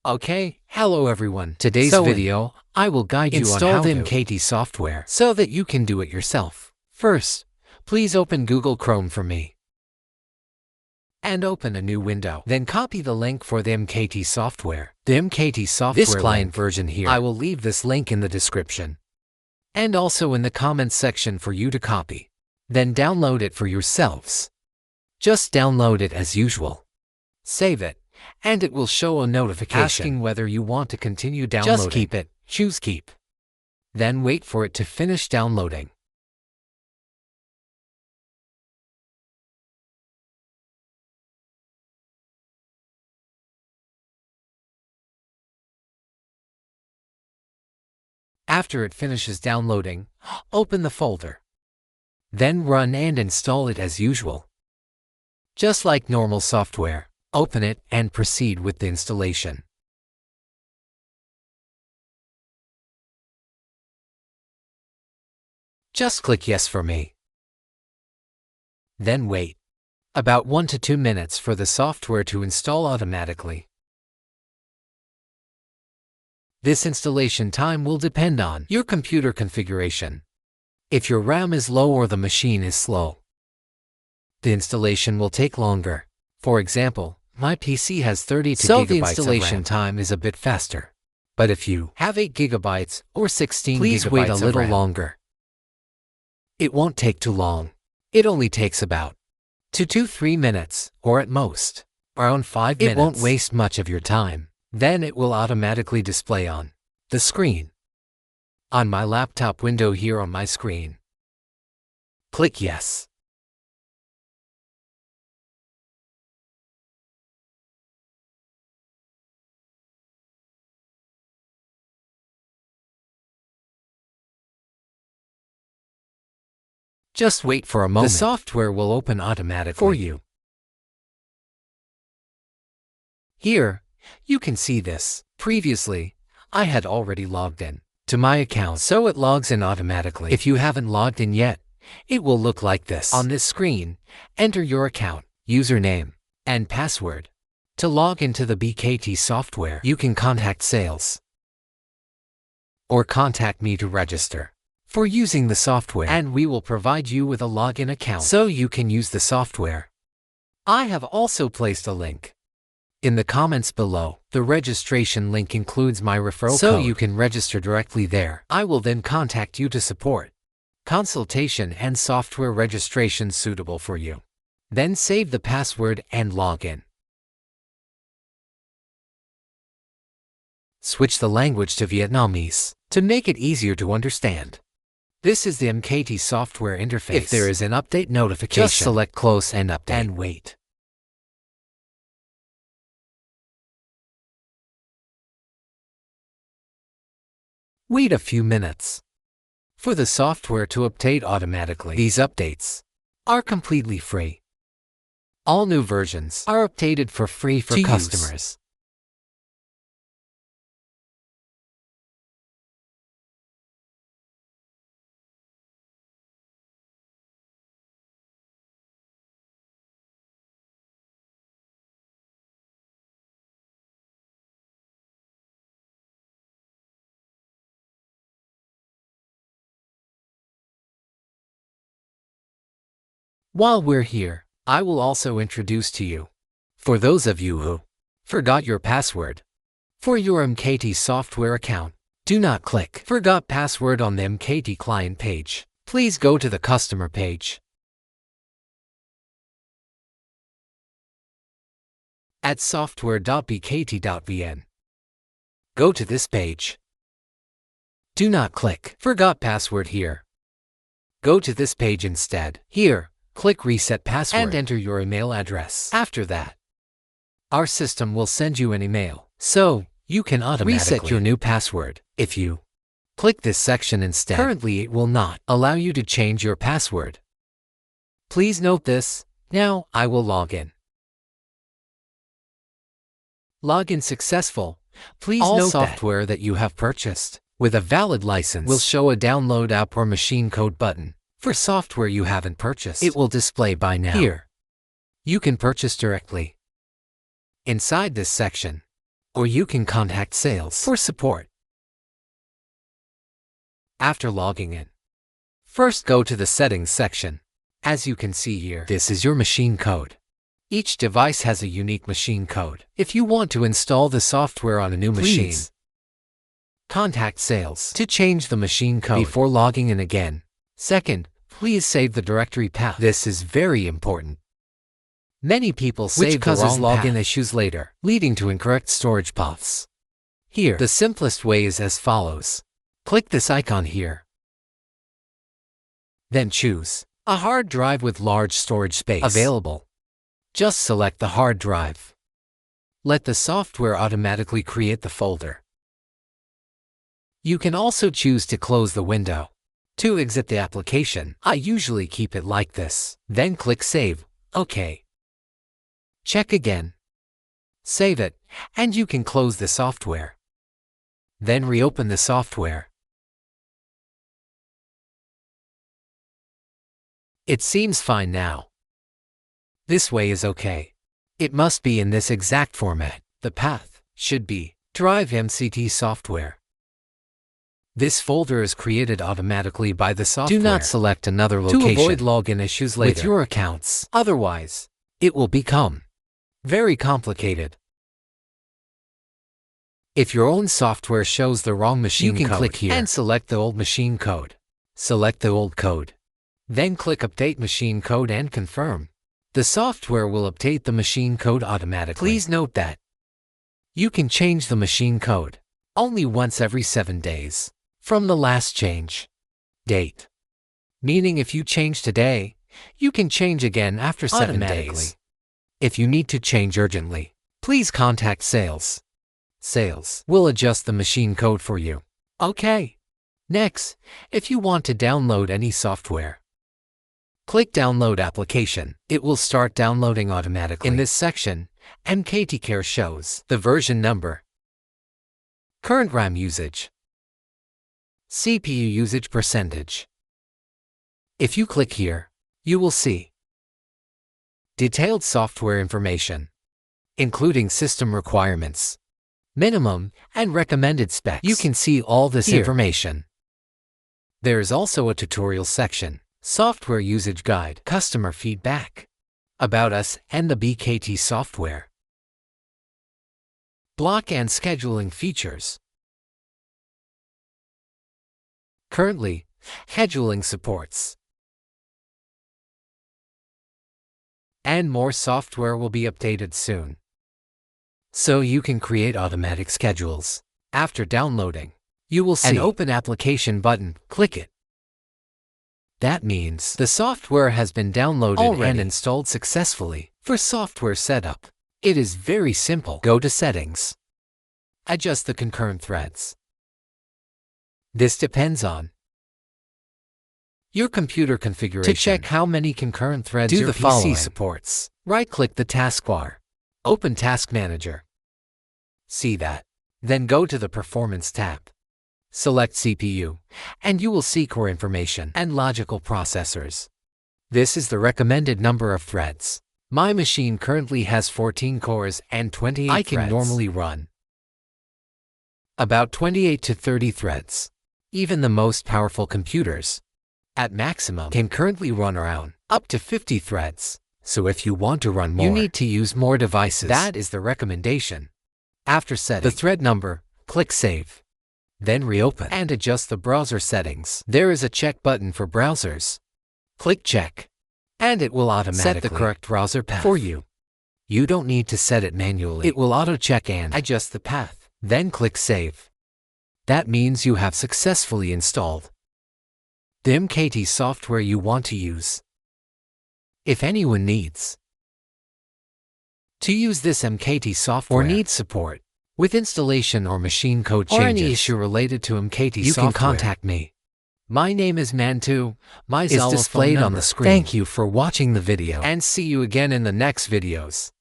Okay, hello everyone. Today's video, I will guide you on how to install the 𝐓𝐞𝐥𝐸 software so that you can do it yourself. First, please open Google Chrome for me and open a new window. Then copy the link for the 𝐓𝐞𝐸 software. The 𝐓𝐞𝐸 software this client version here. I will leave this link in the description and also in the comments section for you to copy. Then download it for yourselves. Just download it as usual. Save it, and it will show a notification asking whether you want to continue downloading. Just keep it, choose keep. Then wait for it to finish downloading. After it finishes downloading, open the folder. Then run and install it as usual. Just like normal software. Open it and proceed with the installation. Just click yes for me. Then wait about 1 to 2 minutes for the software to install automatically. This installation time will depend on your computer configuration. If your RAM is low or the machine is slow, the installation will take longer. For example, my PC has 32 GB of RAM. So the installation time is a bit faster. But if you have 8 GB or 16 GB, please wait a little longer. It won't take too long. It only takes about 2 to 3 minutes, or at most, around 5 minutes. It won't waste much of your time. Then it will automatically display on the screen. On my laptop window here on my screen. Click yes. Just wait for a moment. The software will open automatically for you. Here, you can see this. Previously, I had already logged in to my account, so it logs in automatically. If you haven't logged in yet, it will look like this. On this screen, enter your account, username, and password. To log into the 𝐓𝐞𝐸 software, you can contact sales or contact me to register for using the software, and we will provide you with a login account so you can use the software. I have also placed a link in the comments below. The registration link includes my referral code, so you can register directly there. I will then contact you to support consultation and software registration suitable for you. Then save the password and log in. Switch the language to Vietnamese to make it easier to understand. This is the 𝐓𝐞𝐸 software interface. If there is an update notification, just select close and update and wait. Wait a few minutes for the software to update automatically. These updates are completely free. All new versions are updated for free for customers. While we're here, I will also introduce to you, for those of you who forgot your password for your 𝐓𝐞𝐸 software account, do not click Forgot Password on the 𝐓𝐞𝐸 client page. Please go to the customer page at software.bkt.vn. Go to this page. Do not click Forgot Password here. Go to this page instead. Here, click Reset Password and enter your email address. After that, our system will send you an email, so you can automatically reset your new password. If you click this section instead, currently it will not allow you to change your password. Please note this. Now I will log in. Login successful. Please note software that you have purchased with a valid license will show a download app or machine code button. For software you haven't purchased, it will display by now. Here, you can purchase directly. Inside this section, or you can contact sales for support. After logging in, first go to the settings section. As you can see here, this is your machine code. Each device has a unique machine code. If you want to install the software on a new machine, contact sales to change the machine code before logging in again. Second, please save the directory path. This is very important. Many people save the wrong login issues later, leading to incorrect storage paths. Here, the simplest way is as follows. Click this icon here. Then choose a hard drive with large storage space available. Just select the hard drive. Let the software automatically create the folder. You can also choose to close the window. To exit the application, I usually keep it like this. Then click Save. OK. Check again. Save it, and you can close the software. Then reopen the software. It seems fine now. This way is okay. It must be in this exact format. The path should be Drive MCT software. This folder is created automatically by the software. Do not select another location to avoid login issues later with your accounts. Otherwise, it will become very complicated. If your own software shows the wrong machine code, you can click here and select the old machine code. Select the old code. Then click Update Machine Code and confirm. The software will update the machine code automatically. Please note that you can change the machine code only once every 7 days from the last change date. Meaning if you change today, you can change again after 7 days. If you need to change urgently, please contact sales. Sales will adjust the machine code for you. Okay. Next, if you want to download any software, click Download Application. It will start downloading automatically. In this section, 𝐓𝐞𝐥𝐶 shows the version number, current RAM usage, CPU usage percentage. If you click here, you will see detailed software information, including system requirements, minimum and recommended specs. You can see all this information. There is also a tutorial section, Software Usage Guide, Customer Feedback, About Us and the 𝐓𝐞𝐥𝐶 software, Block and Scheduling features. Currently, scheduling supports. And more software will be updated soon, so you can create automatic schedules. After downloading, you will see an Open Application button. Click it. That means the software has been downloaded and installed successfully. For software setup, it is very simple. Go to Settings. Adjust the concurrent threads. This depends on your computer configuration. To check how many concurrent threads your PC supports, right-click the taskbar. Open Task Manager. See that. Then go to the Performance tab. Select CPU, and you will see core information and logical processors. This is the recommended number of threads. My machine currently has 14 cores and 28 threads. I can normally run about 28 to 30 threads. Even the most powerful computers, at maximum, can currently run around up to 50 threads. So if you want to run more, you need to use more devices. That is the recommendation. After setting the thread number, click Save. Then reopen and adjust the browser settings. There is a check button for browsers. Click Check, and it will automatically set the correct browser path for you. You don't need to set it manually. It will auto-check and adjust the path. Then click Save. That means you have successfully installed the 𝐓𝐞𝐥𝐶 software you want to use. If anyone needs to use this 𝐓𝐞𝐥𝐶 software or needs support with installation or machine code changes or any issue related to 𝐓𝐞𝐥𝐶 software, you can contact me. My name is ManhTu. My is displayed on the screen. Thank you for watching the video, and see you again in the next videos.